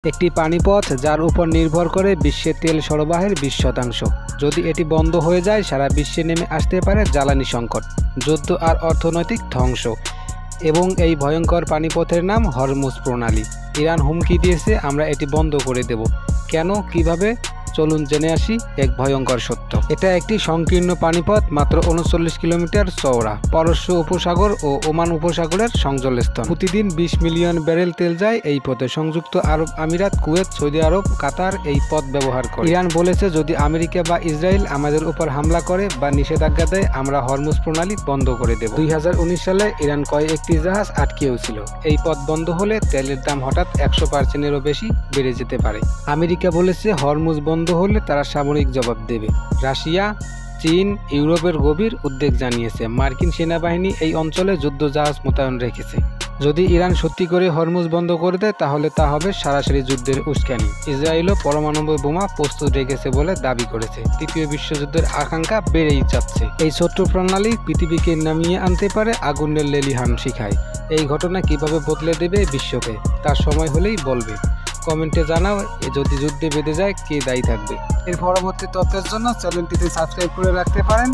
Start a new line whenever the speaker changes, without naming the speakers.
একটি পানিপথ যার উপর নির্ভর করে বিশ্বের তেল সরবরাহের 20%। যদি এটি বন্ধ হয়ে যায়, সারা বিশ্বে নেমে আসতে পারে জ্বালানি সংকট, যুদ্ধ আর অর্থনৈতিক ধ্বংস। এবং এই ভয়ঙ্কর পানিপথের নাম হরমুজ প্রণালী। ইরান হুমকি দিয়েছে, আমরা এটি বন্ধ করে দেব। কেন, কিভাবে? চলুন জেনে আসি এক ভয়ঙ্কর সত্য। এটা একটি সংকীর্ণ পানিপথ, মাত্র 39 কিলোমিটার চওড়া, পারস্য উপসাগর ও ওমান উপসাগরের সংযোগস্থল। প্রতিদিন 20 মিলিয়ন ব্যারেল তেল যায় এই পথে। সংযুক্ত আরব আমিরাত, কুয়েত, সৌদি আরব, কাতার এই পথ ব্যবহার করে। ইরান বলেছে, যদি আমেরিকা বা ইসরায়েল আমাদের উপর হামলা করে বা নিষেধাজ্ঞা দেয়, আমরা হরমুজ প্রণালী বন্ধ করে দেব। 2019 সালে ইরান কয়েকটি জাহাজ আটকেও ছিল। এই পথ বন্ধ হলে তেলের দাম হঠাৎ 100%-এরও বেশি বেড়ে যেতে পারে। আমেরিকা বলেছে, হরমুজ বন্ধ হলে তারা সামরিক জবাব দেবে। রাশিয়া, চীন, ইউরোপের গভীর উদ্বেগ জানিয়েছে। মার্কিন সেনাবাহিনী এই অঞ্চলে যুদ্ধ জাহাজ মোতায়েন রেখেছে। যদি ইরান সত্যি করে হরমুজ বন্ধ করে দেয়, তাহলে তা হবে সরাসরি যুদ্ধের উস্কানি। ইসরায়েলও পরমাণু বোমা প্রস্তুত রেখেছে বলে দাবি করেছে। তৃতীয় বিশ্বযুদ্ধের আকাঙ্ক্ষা বেড়েই যাচ্ছে। এই ছোট্ট প্রণালী পৃথিবীকে নামিয়ে আনতে পারে আগুনের লেলিহান শিখায়। এই ঘটনা কিভাবে বদলে দেবে বিশ্বকে, তার সময় হলেই বলবে। কমেন্টে জানাও, যদি যুদ্ধে বেঁধে যায় কে দায়ী থাকবে। এর পরবর্তী তথ্যের জন্য চ্যানেলটিতে সাবস্ক্রাইব করে রাখতে পারেন।